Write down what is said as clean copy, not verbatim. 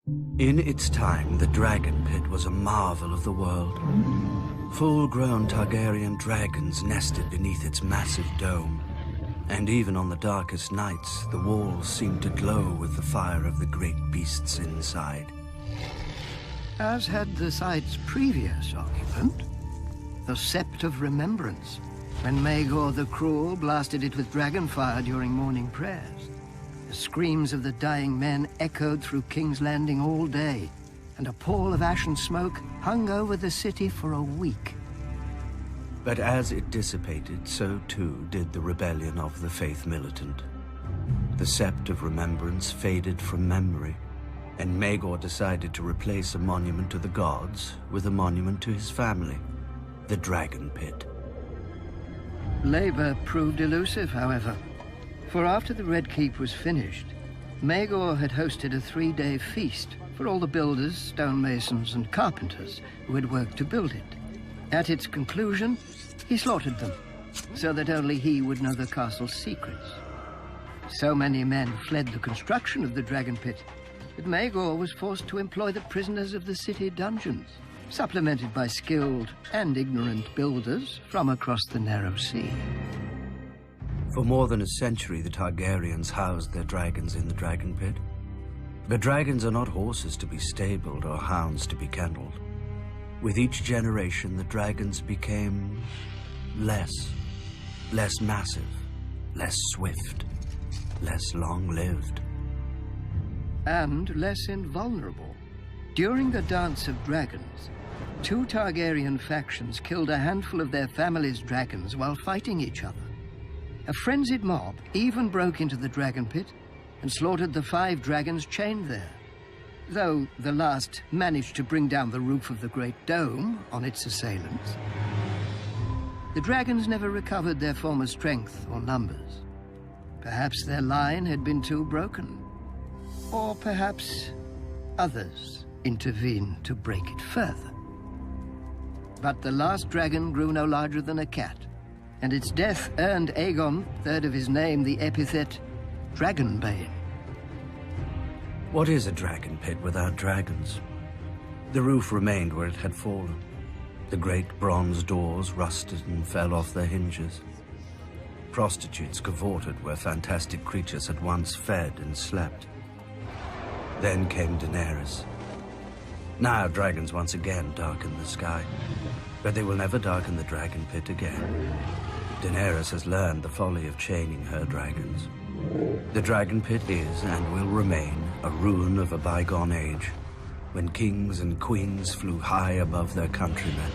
In its time, the Dragonpit was a marvel of the world. Full-grown Targaryen dragons nested beneath its massive dome, and even on the darkest nights, the walls seemed to glow with the fire of the great beasts inside. As had the site's previous occupant, the Sept of Remembrance, when Maegor the Cruel blasted it with dragonfire during morning prayers. The screams of the dying men echoed through King's Landing all day, and a pall of ash and smoke hung over the city for a week. But as it dissipated, so too did the rebellion of the Faith Militant. The Sept of Remembrance faded from memory, and Maegor decided to replace a monument to the gods with a monument to his family, the Dragonpit. Labor proved elusive, however, for after the Red Keep was finished, Maegor had hosted a 3-day feast for all the builders, stonemasons, and carpenters who had worked to build it. At its conclusion, he slaughtered them, so that only he would know the castle's secrets. So many men fled the construction of the Dragonpit that Maegor was forced to employ the prisoners of the city dungeons, supplemented by skilled and ignorant builders from across the narrow sea. For more than a century, the Targaryens housed their dragons in the Dragonpit. But dragons are not horses to be stabled or hounds to be kennelled. With each generation, the dragons became less massive, less swift, less long-lived. And less invulnerable. During the Dance of Dragons, 2 Targaryen factions killed a handful of their family's dragons while fighting each other. A frenzied mob even broke into the Dragonpit and slaughtered the 5 dragons chained there, though the last managed to bring down the roof of the Great Dome on its assailants. The dragons never recovered their former strength or numbers. Perhaps their line had been too broken, or perhaps others intervened to break it further. But the last dragon grew no larger than a cat, and its death earned Aegon, 3rd of his name, the epithet Dragonbane. What is a dragon pit without dragons? The roof remained where it had fallen. The great bronze doors rusted and fell off their hinges. Prostitutes cavorted where fantastic creatures had once fed and slept. Then came Daenerys. Now dragons once again darken the sky, but they will never darken the dragon pit again. Daenerys has learned the folly of chaining her dragons. The Dragon Pit is and will remain a ruin of a bygone age, when kings and queens flew high above their countrymen